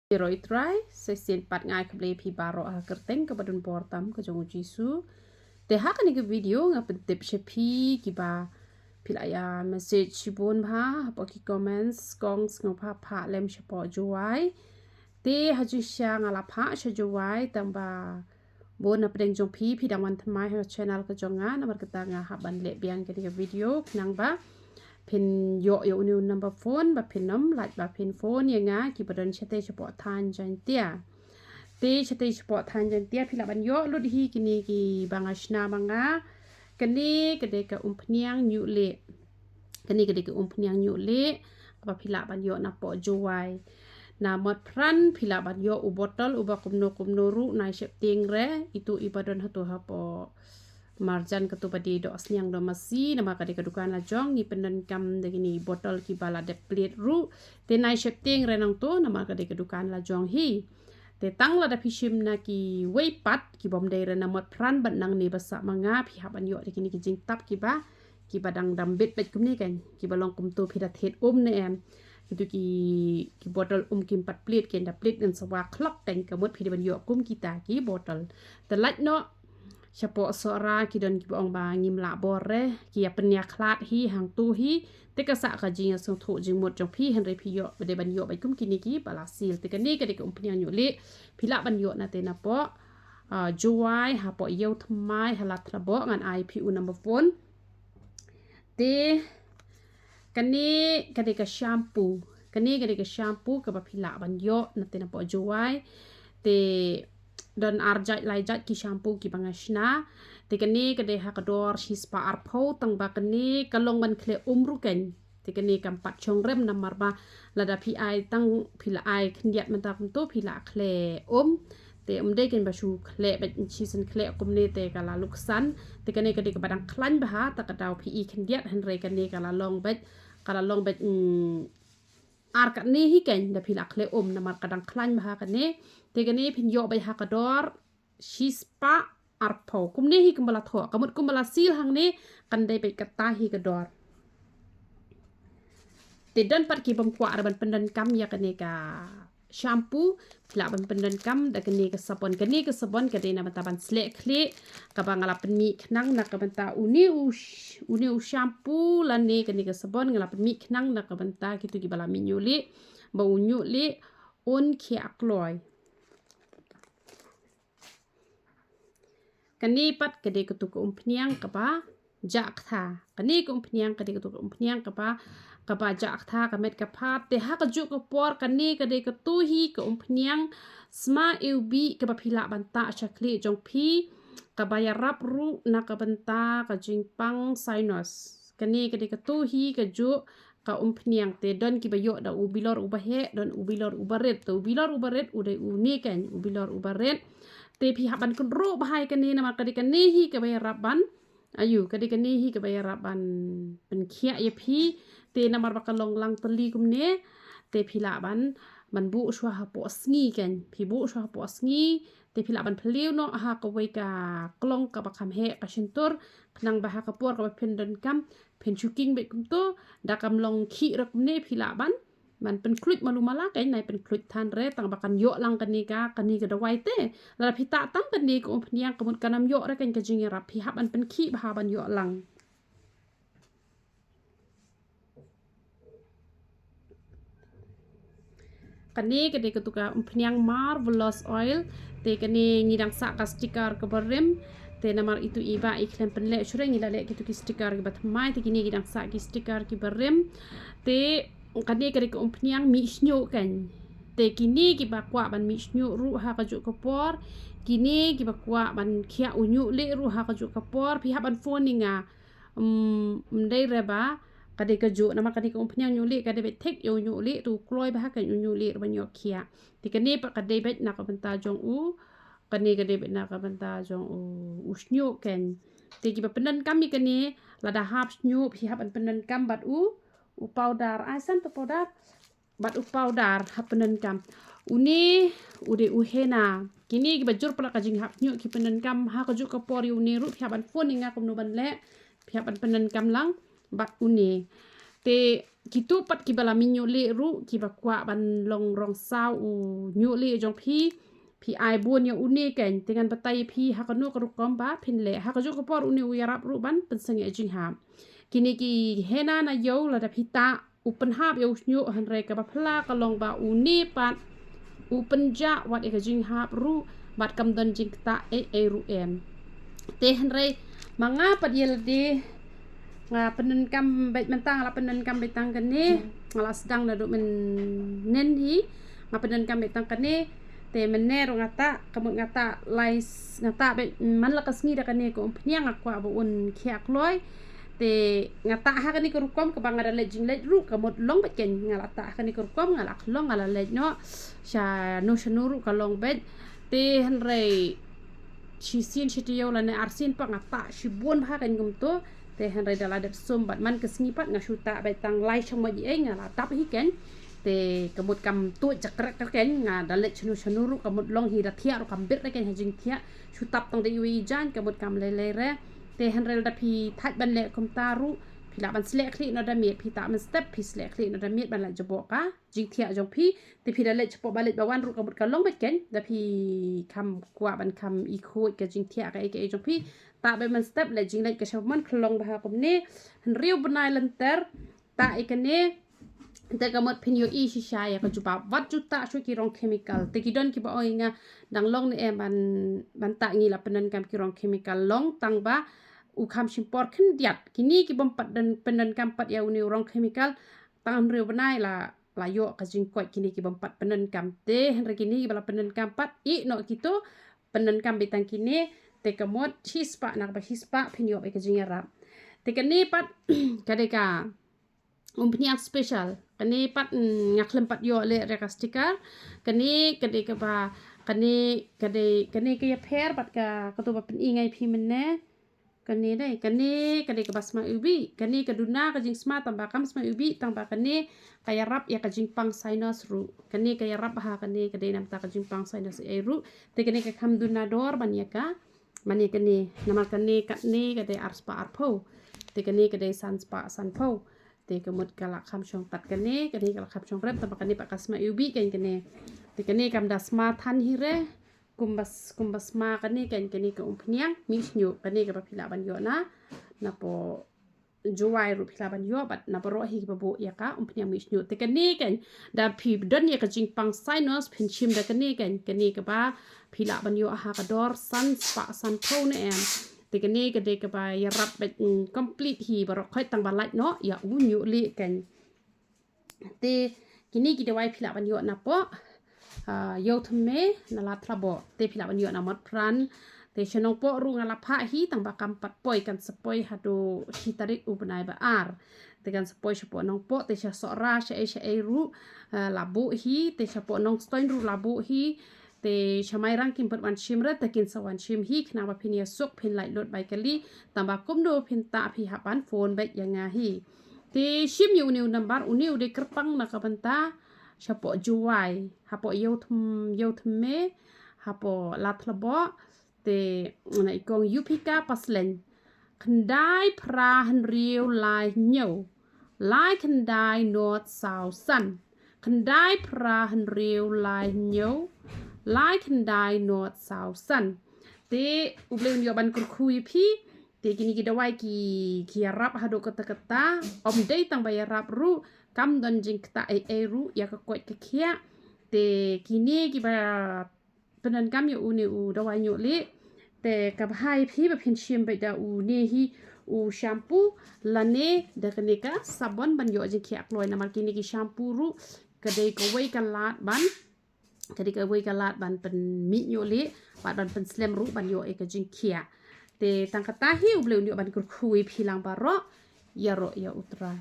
Roi try sesin pat ngai keble pi baro ha kerteng ke badun portam ke jongu jisu te ha kan ke video nga pentip shepi ki ba pilaya message shibun ha po ki comments kong ngau pha pha lem shepo Jowai te ha ju sha ngala pha she Jowai tang ba bon na pedeng jong pi dang wan thamai ha channel ke jonga namar kata nga ha ban le biang ke video nang ba pin yo unu number phone ba pin nom like ba pin phone yang nga ki badan chate support than jan tia te chate support than jan tia phila ban yo lut hi kini ki bangashna manga kani kede ka umphniang Ñiuhlieh kani kede ka umphniang Ñiuhlieh ba phila ban yo na po Jowai na mot pran phila ban yo u botol u ba kumno ru nai shep ting re itu ibadan hatu ha po marjan ketupadi do asnyang do masi nama kadi kedukan la jong ni penen kam degini botol ki bala de plate ru te nai shifting renang to nama kadi kedukan la jong hi te tang la da pishim na ki weipat ki bom de rena mot pran ban nang ni basa manga phi haban yo de kini ki jing tap ki badang dam bet bet kumni kan ki balong kum to phidat het ne em itu ki botol kim pat plate ken da plate dan sawa clock teng kamut phi ban yo kum kita ki botol te lat no Chapo sora ki don ki bong ba ngim la bore ki ya penya khlat hi hang tu hi te ka sa ka jing song tho jing mot jong phi hen re phi yo de ban yo ba kum kini ki bala sil te ka ni ka de ka umphniang Ñiuhlieh phi la ban yo na te na po Jowai ha po yeu thmai ha lat la bo ngan IP u number phone te kani ka de ka shampoo ka ba phi la ban yo na te na po Jowai te dan arjat laijat ki shampoo ki bangashna te kani kade hakador shispa arpho tang ba kani kalong ban khle umru ken te kani kam pat chong rem namar ba lada pi ai tang phila ai khniat man ta to phila khle te de ken ba shu khle ba chisen khle kumne te kala luksan te kani kade ka badang khlan ba ha ta kadaw pi i khniat han re kani kala long bet ar kat ni hi ken da phila khle namar kadang khlan ba ha kani te kani phin yo bai hakador shispa arpho kumne hi kumbala tho kamut kumbala sil hang ne kan dai bai kata hi kador te dan pat ki bam kwa ban pendan kam ya kani ka shampoo phila ban pendan kam da kani ka sabon ka de na ban slek khle ka bangala penmi khnang na ka banta uni u shampoo la ne kani ka sabon ngala penmi khnang na ka banta ki tu ki bala mi Ñiuhlieh ba Ñiuhlieh on khi akloi kani pat kade ketuk umphniang kapa jak tha kani ko umphniang kade ketuk umphniang kapa jak tha kamet kaphat te ha kaju ko por kani kade ketu hi ko umphniang sma ubi kapa phila banta chakli jong phi kabaya rap ru na kabanta ka jingpang sinus kani kade ketu hi kaju ka umphniang te don ki bayo da ubilor ubahe don ubilor ubaret to ubilor ubaret ude uni kan ubilor ubaret te phi haban kun ro bahai kani nama kadi kani hi ka bay raban ayu kadi kani hi ka bay raban pen khia ye phi te namar bakalong lang teli kumne te phi laban man bu shwa ha po sngi kan phi bu shwa po sngi te phi laban phliu no ha ka wei ka klong ka bakham he ka shintur nang ba ha ka por ka phen don kam phen chuking be kum to da kam long khi rak ne phi laban man pen klut malu mala kai nai pen klut than re tang bakan yo lang kani ka dawai te la phi ta tang kani ko umphniang kamut kanam yo re kan ka jing ra phi haban pen khi ba ban yo lang kani kade ketuka umphniang marvelous oil te kani ngidang sa ka sticker ka barem te namar itu iba ikhlem penle shure ngila le kitu ki sticker ki batmai te kini ngidang sa ki sticker ki barem te kani kade ko umphniang mi snyo kan te kini ki bakwa ban mi snyo ru ha ka ju ko por kini ki bakwa ban khia Ñiuhlieh ru ha ka ju ko por phi ha ban phone ninga dei reba kade ka ju nama kade ka umphniang Ñiuhlieh kade be thek yo Ñiuhlieh tu kloi ba ka Ñiuhlieh ban yo khia te kani pa kade be na ka banta jong u kani kade be na ka banta jong u snyo ken te ki ba penan kam mi kani la da hap snyo phi ha ban penan kam bat u powder asan to powder bat u powder ha penan kam uni ude uhena kini ki bajur pala ka jing hap nyu ki penan kam ha ka ju ka por uni ru phi ban phone nga kum no ban le phi ban penan kam lang bat uni te gitu pat kibala Ñiuhlieh ru kibakwa ban long rong sao Ñiuhlieh jong pi ai buon ya une ken dengan batai pi hakanu ka rukom ba phin le hakaju ko por une uyarap ru ban penseng e jing ha kini ki hena na yo la da pita upen hap yo nyu han re ka ba phla ka long ba uni pat pynjah wat e ka jing hap ru bat kam don jing ta e ru em te han re manga pat yel de nga penen kam bet mentang la penen kam betang kene ngala sedang na do men nen hi nga penen kam betang kene te menero ngata kamut ngata lais ngata be man la kasngi da kane ko umphniang akwa bo un khiak loi te ngata ha kani ko rukom ka bangada lejing lej ru kamut long bet ken ngala ta kani ko rukom ngala long ngala lej no sha no shanuru ka long bet te han re chi sin chi tiyo la ne arsin pa ngata shi bon ha kan gum to te han re dala dep sum bat man kasngi pat ngashuta betang lai chama ji ngala tap hi ken te kamut kam tu jakrak ken nga dalet chanu ru kamut long hi da thia ru kam bet ken hajing thia shutap tang de wi jan kamut kam le re te han rel da phi thaj ban le kom taru phi la ban slek khli no da mi phi ta man step phi slek khli no da mi ban la jabo ka jing thia jong phi te phi da le chpo balet ba wan ru kamut ka long bet ken da phi kam kwa ban kam i khoi ka jing thia ka e jong phi ta be man step le jing le ka shaman khlong ba kom ne han riu banai lanter ta e kane te kamut pinyo i shisha ya ka juba wat juta shu ki rong chemical te ki don ki ba oinga dang long ne ban ta ngi la penen kam ki rong chemical long tang ba u kham shimpor khin diat kini ki bom pat dan penen kam pat ya uni rong chemical tang riu banai la yo ka jing koi kini ki bom pat penen kam te han re kini bala penen kam pat i no kito penen kam betang kini te kamut hispa nak ba hispa pinyo e ka jing rap te kani pat kadeka umphniang special kani pat ngaklem pat yo le rekastikar kani kade ka ba kani ke pher pat ka tu ba pen ingai phi menne kani dai kani ka basma ubi kani ka duna ka jing smart tamba kam sma ubi tamba kani kaya rap ya ka jing pang sinus ru kani kaya rap ha kani kade nam ta ka jing pang sinus e ru te kani ka kham duna dor ban ya ka mani kani nama kani kade arspa arpho te kani kade sanspa sanpho te kamut kala kham chong tat kane kala kham chong rep tapa kane pakasma ubi kane te kane kam dasma than hi re kumbas ma kane ka umphniang misnyu kane ka phila ban yo na po Jowai ru phila ban yo bat na baro hi babu ya ka umphniang misnyu te kane da phi don ya ka jing pang sinus phin chim da kane ka ba phila ban yo ha ka dor san spa san tho ne em te kane kade ka ba ya rap bet complete hi baro khoi tang ba lai no ya Ñiuhlieh ken te kini ki dawai phila ban yo na po yo thme na la thlabo te phila ban yo na mat pran te chenong po ru ngala pha hi tang ba kam pat poi kan sepoi hadu hi tarik u banai ba ar te kan sepoi chapo nong po te cha so ra cha e ru labu hi te chapo nong stoin ru labu hi te chamai rang kim pat wan chim ra takin sawan chim hi khna ba phinia sok phin lai lot bai kali tamba kum do phin ta phi hapan phone bet yanga hi te shim yu new number uniu de kerpang na ka banta chapo Jowai hapo yo thme hapo latlabo te na ikong upika paslen khandai pra han riu lai nyau lai khandai north south sun khandai pra han riu lai nyau lai khandai north south sun te ublen yo ban kurkhui phi te kini ki dawai ki rap hado kata om dei tang ba rap ru kam don jing ta e ru ya ka koi ka khia te kini ki ba penan kam yo uni u dawai Ñiuhlieh te ka bhai phi ba phin chim ba da u ne hi u shampoo lane da kani ka sabon ban yo jing khia kloi na mar kini ki shampoo ru ka dei ko wei ka lat ban kadi ka wei ka lat ban pen mi Ñiuhlieh ban pen slam ru ban yo e ka jing khia te tang kata hi u bleu ni ban kur khui philang ba ro ya utrai